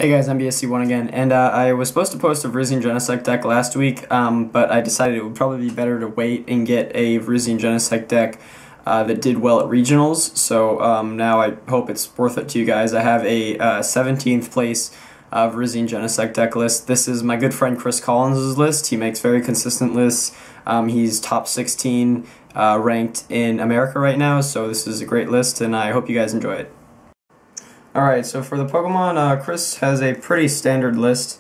Hey guys, MBSC1 again, and I was supposed to post a Virizion Genesect deck last week, but I decided it would probably be better to wait and get a Virizion Genesect deck that did well at regionals, so now I hope it's worth it to you guys. I have a 17th place Virizion Genesect deck list. This is my good friend Chris Collins' list. He makes very consistent lists. He's top 16 ranked in America right now, so this is a great list, and I hope you guys enjoy it. Alright, so for the Pokemon, Chris has a pretty standard list.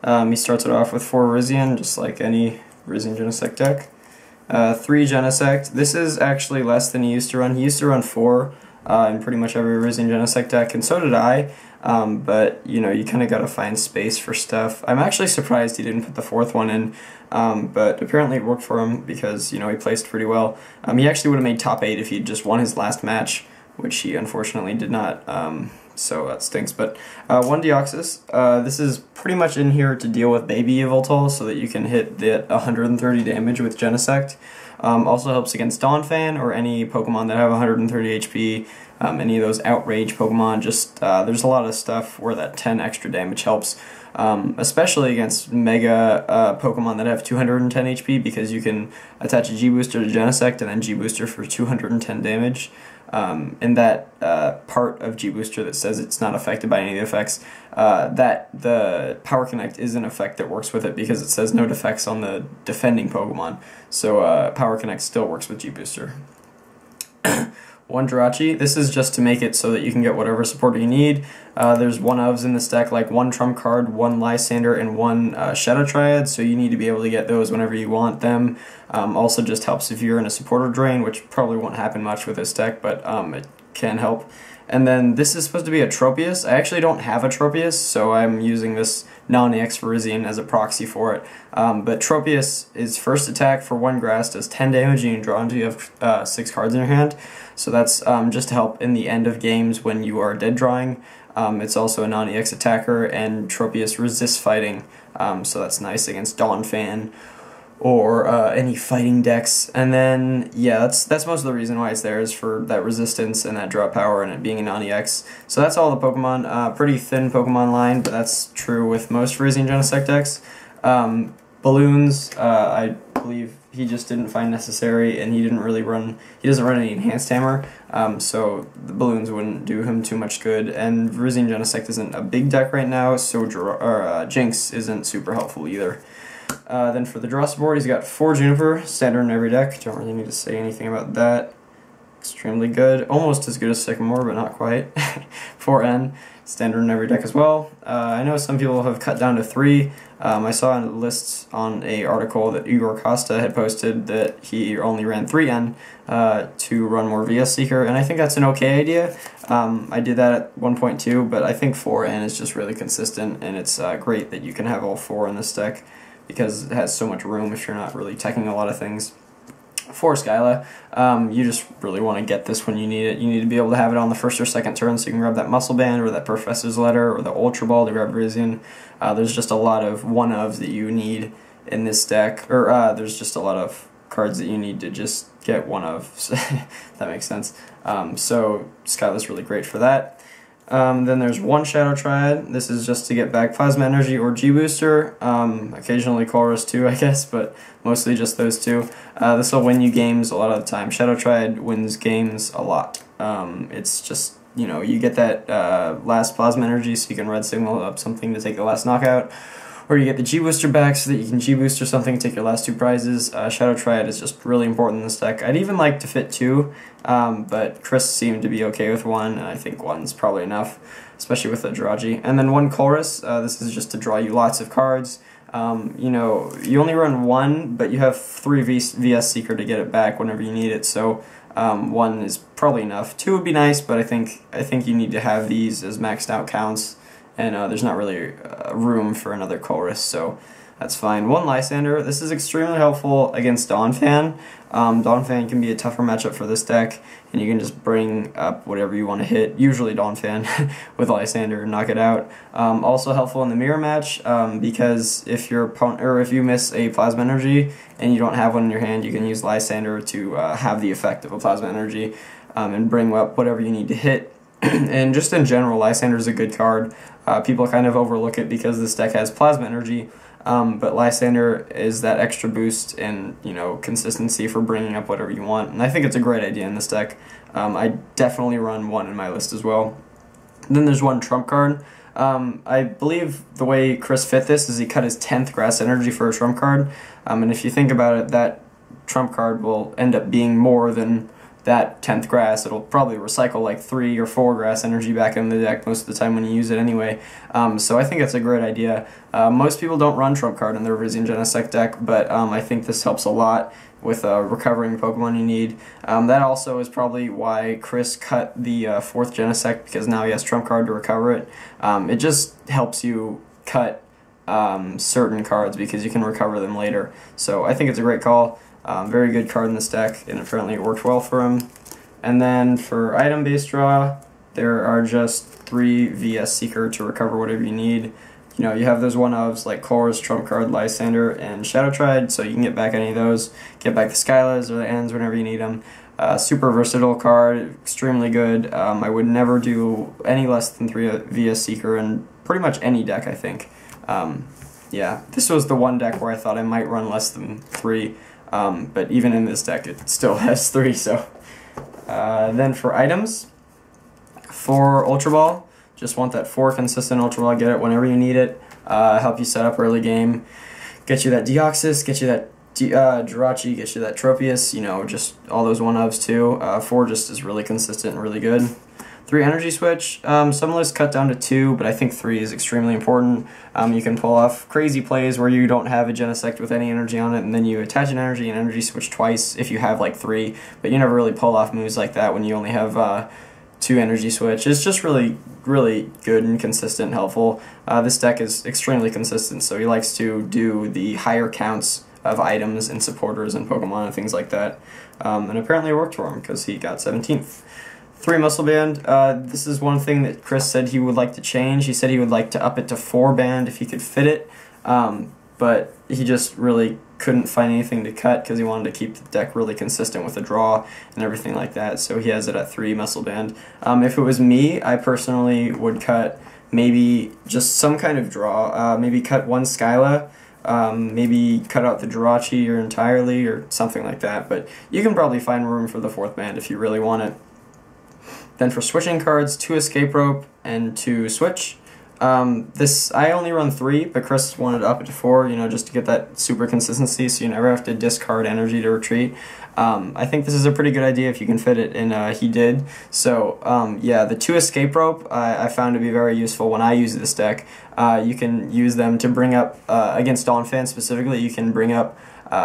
He starts it off with 4 Virizion, just like any Virizion Genesect deck. 3 Genesect. This is actually less than he used to run. He used to run 4 in pretty much every Virizion Genesect deck, and so did I. But, you know, you kind of got to find space for stuff. I'm actually surprised he didn't put the 4th one in, but apparently it worked for him because, you know, he placed pretty well. He actually would have made top 8 if he'd just won his last match, which he unfortunately did not. So that stinks. But 1 Deoxys. This is pretty much in here to deal with Baby Yveltal so that you can hit the 130 damage with Genesect. Also helps against Donphan or any Pokemon that have 130 HP. Any of those Outrage Pokemon. Just there's a lot of stuff where that 10 extra damage helps. Especially against Mega Pokemon that have 210 HP, because you can attach a G-Booster to Genesect and then G-Booster for 210 damage. In that part of G-Booster that says it's not affected by any of the effects, that the Power Connect is an effect that works with it because it says no defects on the defending Pokemon. So Power Connect still works with G-Booster. 1 Jirachi. This is just to make it so that you can get whatever supporter you need. There's 1 ofs in this deck, like 1 Trump Card, 1 Lysander, and 1 Shadow Triad, so you need to be able to get those whenever you want them. Also just helps if you're in a supporter drain, which probably won't happen much with this deck, but it can help. And then this is supposed to be a Tropius. I actually don't have a Tropius, so I'm using this non-EX Virizion as a proxy for it. But Tropius is first attack for 1 grass, does 10 damage, and you draw until you have 6 cards in your hand. So that's just to help in the end of games when you are dead drawing. It's also a non-EX attacker, and Tropius resists fighting, so that's nice against Donphan or any fighting decks. And then, yeah, that's most of the reason why it's there, is for that resistance and that draw power and it being a non-EX. So that's all the Pokemon. Pretty thin Pokemon line, but that's true with most Virizion Genesect decks. Balloons, I believe he just didn't find necessary, and he doesn't run any Enhanced Hammer, so the Balloons wouldn't do him too much good, and Virizion Genesect isn't a big deck right now, so Jinx isn't super helpful either. Then for the draw support, he's got 4 Juniper, standard in every deck. Don't really need to say anything about that. Extremely good. Almost as good as Sycamore, but not quite. 4N, standard in every deck as well. I know some people have cut down to 3. I saw on lists on an article that Igor Costa had posted that he only ran 3N to run more VS Seeker, and I think that's an okay idea. I did that at 1.2, but I think 4N is just really consistent, and it's great that you can have all 4 in this deck, because it has so much room if you're not really teching a lot of things. 4 Skyla, you just really want to get this when you need it. You need to be able to have it on the first or second turn so you can grab that Muscle Band or that Professor's Letter or the Ultra Ball to grab Virizion. There's just a lot of 1-ofs that you need in this deck, or there's just a lot of cards that you need to just get 1-of, if that makes sense. So Skyla's really great for that. Then there's 1 Shadow Triad. This is just to get back Plasma Energy or G-Booster, occasionally Chorus too, I guess, but mostly just those 2. This will win you games a lot of the time. Shadow Triad wins games a lot. It's just, you know, you get that last Plasma Energy so you can Red Signal up something to take the last knockout, or you get the G-Booster back so that you can G-Booster something to take your last 2 prizes. Shadow Triad is just really important in this deck. I'd even like to fit 2, but Chris seemed to be okay with 1, and I think 1's probably enough, especially with the Jirachi. And then 1 Chorus, this is just to draw you lots of cards. You know, you only run 1, but you have 3 VS Seeker to get it back whenever you need it, so 1 is probably enough. 2 would be nice, but I think you need to have these as maxed out counts, and there's not really room for another Chorus, so that's fine. 1 Lysander. This is extremely helpful against Donphan. Donphan can be a tougher matchup for this deck, and you can just bring up whatever you want to hit, usually Donphan, with Lysander and knock it out. Also helpful in the mirror match, because if your opponent, or if you miss a Plasma Energy and you don't have one in your hand, you can use Lysander to have the effect of a Plasma Energy and bring up whatever you need to hit. And just in general, Lysander is a good card. People kind of overlook it because this deck has Plasma Energy, but Lysander is that extra boost and, you know, consistency for bringing up whatever you want, and I think it's a great idea in this deck. I definitely run one in my list as well. Then there's one trump card. I believe the way Chris fit this is he cut his 10th Grass Energy for a trump card, and if you think about it, that trump card will end up being more than that 10th Grass. It'll probably recycle like 3 or 4 Grass Energy back in the deck most of the time when you use it anyway. So I think it's a great idea. Most people don't run trump card in their Virizion Genesect deck, but I think this helps a lot with recovering Pokemon you need. That also is probably why Chris cut the 4th Genesect, because now he has trump card to recover it. It just helps you cut certain cards because you can recover them later. So I think it's a great call. Very good card in this deck, and apparently it worked well for him. And then for item-based draw, there are just 3 VS Seeker to recover whatever you need. You know, you have those one-ofs like Chorus, Trump Card, Lysander, and Shadow Tride, so you can get back any of those. Get back the Skylas or the Ends whenever you need them. Super versatile card, extremely good. I would never do any less than 3 VS Seeker in pretty much any deck, I think. Yeah, this was the one deck where I thought I might run less than 3. But even in this deck, it still has 3, so. Then for items, for Ultra Ball, just want that 4 consistent Ultra Ball, get it whenever you need it, help you set up early game, get you that Deoxys, get you that Jirachi, get you that Tropius, you know, just all those one-ofs too. 4 just is really consistent and really good. 3 energy switch, some lists cut down to 2, but I think 3 is extremely important. You can pull off crazy plays where you don't have a Genesect with any energy on it, and then you attach an energy switch twice if you have like 3, but you never really pull off moves like that when you only have 2 energy switch. It's just really good and consistent and helpful. This deck is extremely consistent, so he likes to do the higher counts of items and supporters and Pokemon and things like that. And apparently it worked for him because he got 17th. 3 Muscle Band. This is one thing that Chris said he would like to change. He said he would like to up it to 4 band if he could fit it, but he just really couldn't find anything to cut because he wanted to keep the deck really consistent with the draw and everything like that, so he has it at 3 Muscle Band. If it was me, I personally would cut maybe just some kind of draw, maybe cut 1 Skyla, maybe cut out the Jirachi entirely or something like that, but you can probably find room for the 4th band if you really want it. Then for switching cards, 2 Escape Rope and 2 Switch. This I only run 3, but Chris wanted to up it to 4, you know, just to get that super consistency so you never have to discard energy to retreat. I think this is a pretty good idea if you can fit it, and he did. So yeah, the 2 Escape Rope I found to be very useful when I use this deck. You can use them to bring up, against Donphan specifically, you can bring up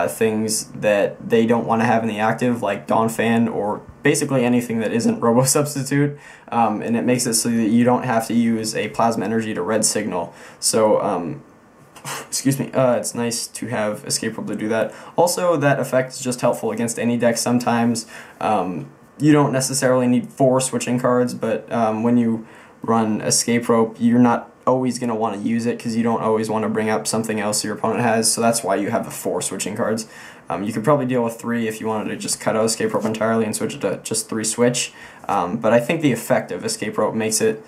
things that they don't want to have in the active, like Donphan or basically anything that isn't Robo Substitute, and it makes it so that you don't have to use a Plasma Energy to red signal. So, excuse me, it's nice to have Escape Rope to do that. Also, that effect is just helpful against any deck sometimes. You don't necessarily need 4 switching cards, but when you run Escape Rope, you're not always going to want to use it because you don't always want to bring up something else your opponent has, so that's why you have the 4 switching cards. You could probably deal with 3 if you wanted to just cut out Escape Rope entirely and switch it to just 3 switch, but I think the effect of Escape Rope makes it,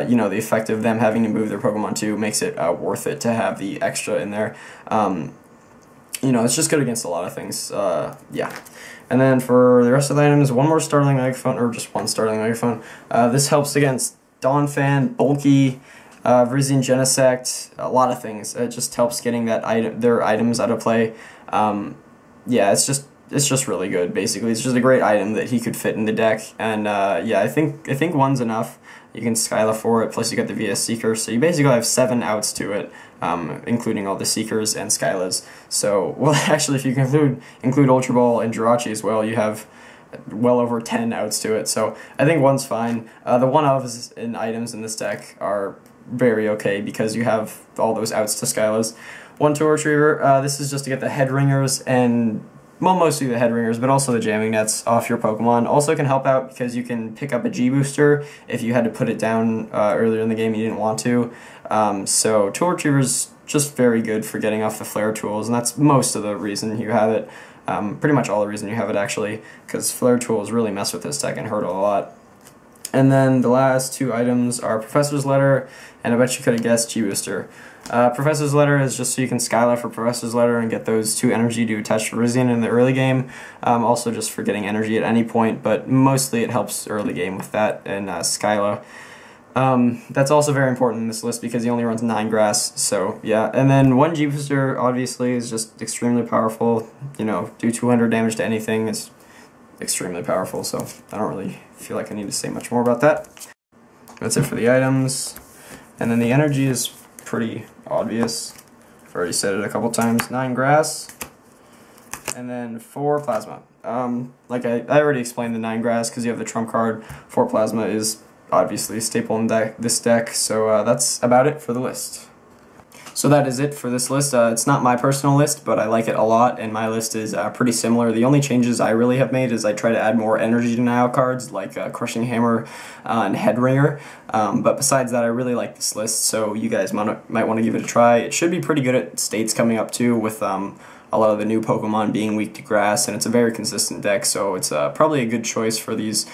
you know, the effect of them having to move their Pokemon too makes it worth it to have the extra in there. You know, it's just good against a lot of things, yeah. And then for the rest of the items, 1 more Startling Megaphone, or just 1 Startling Megaphone. This helps against Donphan, Bulky, Virizion Genesect, a lot of things. It just helps getting that their items out of play. Yeah, it's just really good. Basically, it's just a great item that he could fit in the deck. And yeah, I think 1's enough. You can Skyla for it. Plus, you got the VS Seeker, so you basically have 7 outs to it, including all the Seekers and Skylas. So, well, actually, if you include Ultra Ball and Jirachi as well, you have well over 10 outs to it. So I think 1's fine. The one-ofs and items in this deck are very okay because you have all those outs to Skylas. 1 Tour Retriever, this is just to get the head ringers and, well, mostly the head ringers, but also the jamming nets off your Pokemon. Also can help out because you can pick up a G-Booster if you had to put it down earlier in the game and you didn't want to. So Tour Retriever's just very good for getting off the Flare Tools, and that's most of the reason you have it. Pretty much all the reason you have it, actually, because Flare Tools really mess with this deck and hurt it a lot. And then the last two items are Professor's Letter, and I bet you could have guessed G-Booster. Professor's Letter is just so you can Skyla for Professor's Letter and get those 2 energy to attach to Virizion in the early game. Also just for getting energy at any point, but mostly it helps early game with that and Skyla. That's also very important in this list because he only runs 9 grass, so yeah. And then 1 G-Booster obviously is just extremely powerful. You know, do 200 damage to anything is extremely powerful, so I don't really feel like I need to say much more about that. That's it for the items. And then the energy is pretty obvious. I've already said it a couple times. 9 grass, and then 4 plasma. Like I already explained the 9 grass because you have the trump card. 4 plasma is obviously a staple in this deck, so that's about it for the list. So that is it for this list. It's not my personal list, but I like it a lot, and my list is pretty similar. The only changes I really have made is I try to add more energy denial cards, like Crushing Hammer and Headringer. But besides that, I really like this list, so you guys might want to give it a try. It should be pretty good at states coming up too, with a lot of the new Pokemon being weak to grass, and it's a very consistent deck, so it's probably a good choice for these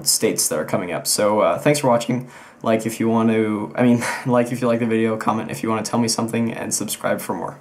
states that are coming up. So thanks for watching. Like if you want to, like if you like the video, comment if you want to tell me something, and subscribe for more.